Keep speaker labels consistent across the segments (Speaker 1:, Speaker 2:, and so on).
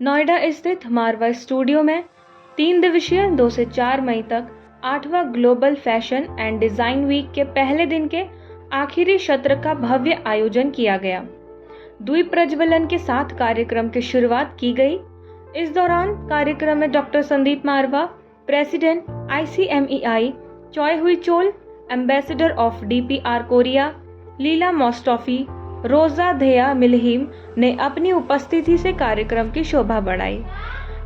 Speaker 1: नोएडा स्थित मारवा स्टूडियो में 3 दिवसीय 2 से 4 मई तक 8वां global fashion and design week के पहले दिन के आखिरी सत्र का भव्य आयोजन किया गया। द्वीप प्रज्वलन के साथ कार्यक्रम की शुरुआत की गई। इस दौरान कार्यक्रम में doctor Sandeep Marwah, president ICMEI, Choi Hui Chol, ambassador of DPR Korea, Leila Mostofi, Rosa Dheya मिलहीम ने अपनी उपस्थिति से कार्यक्रम की शोभा बढ़ाई।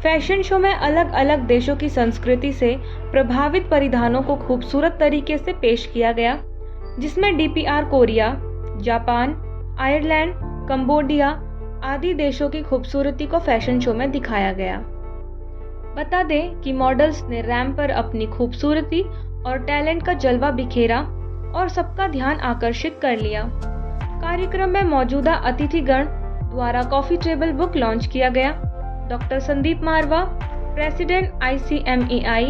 Speaker 1: फैशन शो में अलग अलग देशों की संस्कृति से प्रभावित परिधानों को खूबसूरत तरीके से पेश किया गया, जिसमें DPR Korea, Japan, Ireland, Cambodia आदि देशों की खूबसूरती को फैशन शो में दिखाया गया। बता दें कि मॉडल्स ने रैंप पर अपनी खूबसूरती और टैलेंट का जलवा बिखेरा और सबका ध्यान आकर्षित कर लिया। कार्यक्रम में मौजूदा अतिथिगण द्वारा कॉफी टेबल बुक लॉन्च किया गया। Doctor Sandeep Marwah, president ICMEI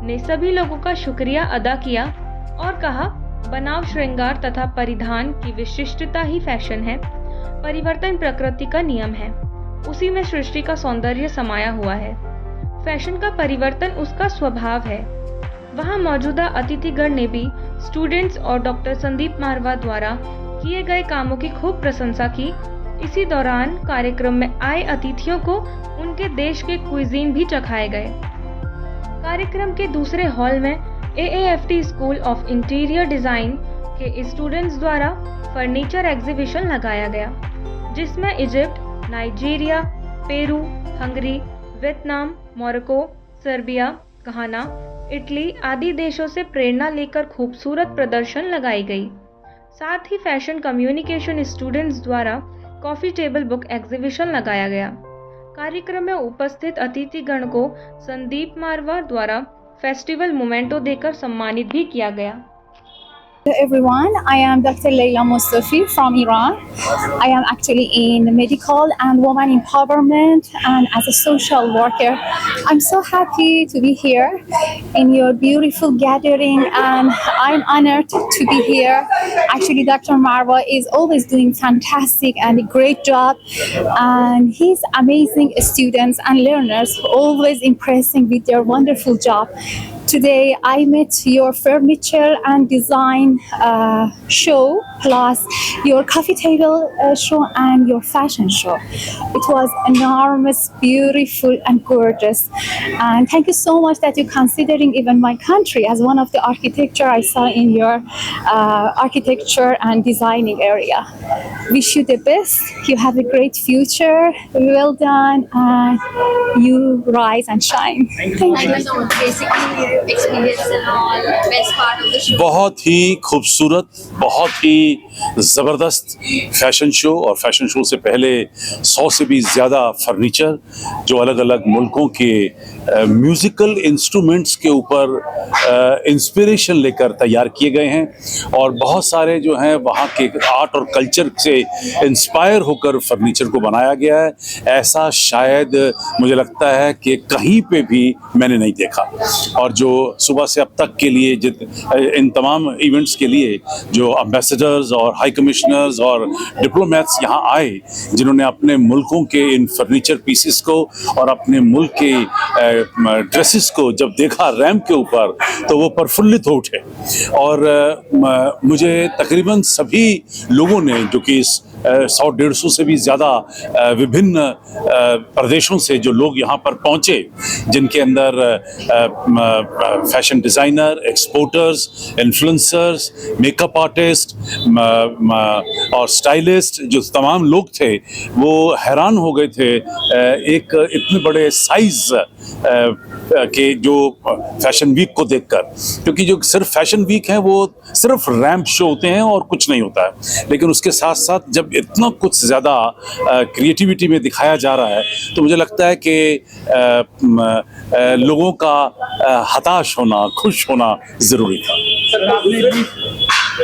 Speaker 1: ने सभी लोगों का शुक्रिया अदा किया और कहा, बनाव, श्रृंगार तथा परिधान की विशिष्टता ही फैशन है। परिवर्तन प्रकृति का नियम है, उसी में सृष्टि का सौंदर्य समाया हुआ है। फैशन का परिवर्तन उसका स्वभाव है। वहां मौजूदा अतिथिगण ने भी स्टूडेंट्स और डॉक्टर संदीप मारवा द्वारा किए गए कामों की खूब प्रशंसा की। इसी दौरान कार्यक्रम में आए अतिथियों को उनके देश के क्विजीन भी चखाए गए। कार्यक्रम के दूसरे हॉल में AAFT school of interior design के स्टूडेंट्स द्वारा फर्नीचर एग्जीबिशन लगाया गया, जिसमें Egypt, Nigeria, Peru, Hungary, Vietnam, Morocco, Serbia, Ghana, Italy आदि देशों से प्रेरणा लेकर खूबसूरत प्रदर्शन लगाई गई। साथ ही फैशन कम्युनिकेशन स्टूडेंट्स द्वारा कॉफी टेबल बुक एग्जीबिशन लगाया गया। कार्यक्रम में उपस्थित अतिथिगण को संदीप मारवा द्वारा फेस्टिवल मोमेंटो देकर सम्मानित भी किया गया।
Speaker 2: Hello everyone, I am Dr. Leila Mustafi from Iran. I am actually in medical and women empowerment and as a social worker. I'm so happy to be here in your beautiful gathering and I'm honored to be here. Actually, Dr. Marwa is always doing fantastic and a great job and he's amazing students and learners, always impressing with their wonderful job. Today I met your furniture and design show plus your coffee table show and your fashion show. It was enormous, beautiful and gorgeous, and thank you so much that you're considering even my country as one of the architecture I saw in your architecture and designing area. Wish you the best. You have a great future. Well done and you rise and shine. Thank you.
Speaker 3: Thank you so much. Basically, experience and all, best part of the show.
Speaker 4: बहुत ही खूबसूरत, बहुत ही ज़बरदस्त fashion show और fashion show से पहले 100 से भी ज़्यादा फर्नीचर जो अलग अलग मुल्कों के म्यूज़िकल इंस्ट्रूमेंट्स के ऊपर इंस्पिरेशन लेकर तैयार किए गए हैं और बहुत सारे जो हैं वहाँ के आर्ट और कल्चर से इंस्पायर होकर फर्नीचर को बनाया गया है। ऐसा शायद मुझे लगता है कि कहीं पे भी मैंने नहीं देखा। और जो सुबह से अब तक के लिए इन तमाम इवेंट्स के लिए जो एम्बेसडर्स और हाई कमिश्नर्स और डिप्लोमेट्स यहाँ आए, जिन्होंने अपने मुल्कों के इन फर्नीचर पीसेस को और अपने मुल्क के ड्रेसेस को जब देखा रैंप के ऊपर तो वो प्रफुल्लित हो उठे। और मुझे तकरीबन सभी लोगों ने जो कि इस 100-150 से भी ज़्यादा विभिन्न प्रदेशों से जो लोग यहाँ पर पहुँचे, जिनके अंदर fashion designer, exporters, influencers, makeup artist और स्टाइलिस्ट, जो तमाम लोग थे वो हैरान हो गए थे एक इतने बड़े साइज़ के जो फैशन वीक को देखकर। क्योंकि जो सिर्फ फैशन वीक है वो सिर्फ रैंप शो होते हैं और कुछ नहीं होता है, लेकिन उसके साथ साथ जब इतना कुछ ज़्यादा क्रिएटिविटी में दिखाया जा रहा है तो मुझे लगता है कि लोगों का हताश होना, खुश होना ज़रूरी था।
Speaker 5: सर, आपने भी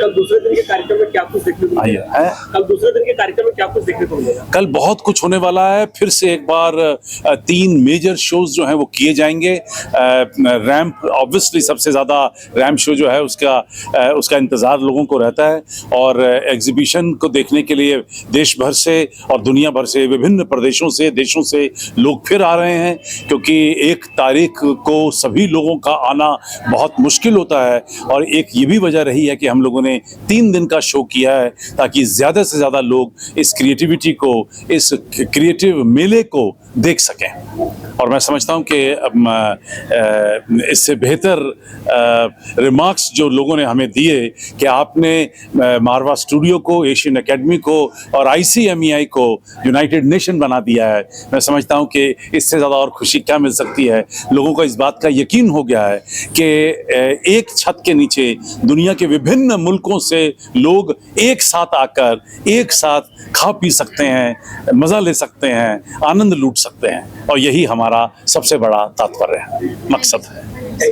Speaker 5: कल दूसरे दिन के कार्यक्रम में क्या कुछ देखने को मिलेगा?
Speaker 4: है
Speaker 5: कल दूसरे दिन के कार्यक्रम में क्या कुछ देखने को मिलेगा?
Speaker 4: कल बहुत कुछ होने वाला है। फिर से एक बार 3 मेजर शोज जो हैं वो किए जाएंगे। रैम्प ऑब्वियसली सबसे ज़्यादा रैम्प शो जो है उसका इंतज़ार लोगों को रहता है, और एग्जीबिशन को देखने के लिए देश भर से और दुनिया भर से, विभिन्न प्रदेशों से, देशों से लोग फिर आ रहे हैं, क्योंकि 1 तारीख को सभी लोगों का आना बहुत मुश्किल होता है। और एक ये भी वजह रही है कि हम लोगों ने 3 दिन का शो किया है, ताकि ज़्यादा से ज़्यादा लोग इस क्रिएटिविटी को, इस क्रिएटिव मेले को देख सकें। और मैं समझता हूं कि इससे बेहतर रिमार्क्स जो लोगों ने हमें दिए कि आपने मारवा स्टूडियो को, एशियन एकेडमी को और ICMEI को यूनाइटेड नेशन बना दिया है, मैं समझता हूं कि इससे ज़्यादा और खुशी क्या मिल सकती है। लोगों को इस बात का यकीन हो गया है कि एक छत के नीचे दुनिया के विभिन्न मुल्कों से लोग एक साथ आकर एक साथ खा पी सकते हैं, मज़ा ले सकते हैं, आनंद लूट सकते हैं, और यही हमारा सबसे बड़ा तात्पर्य है, मकसद है।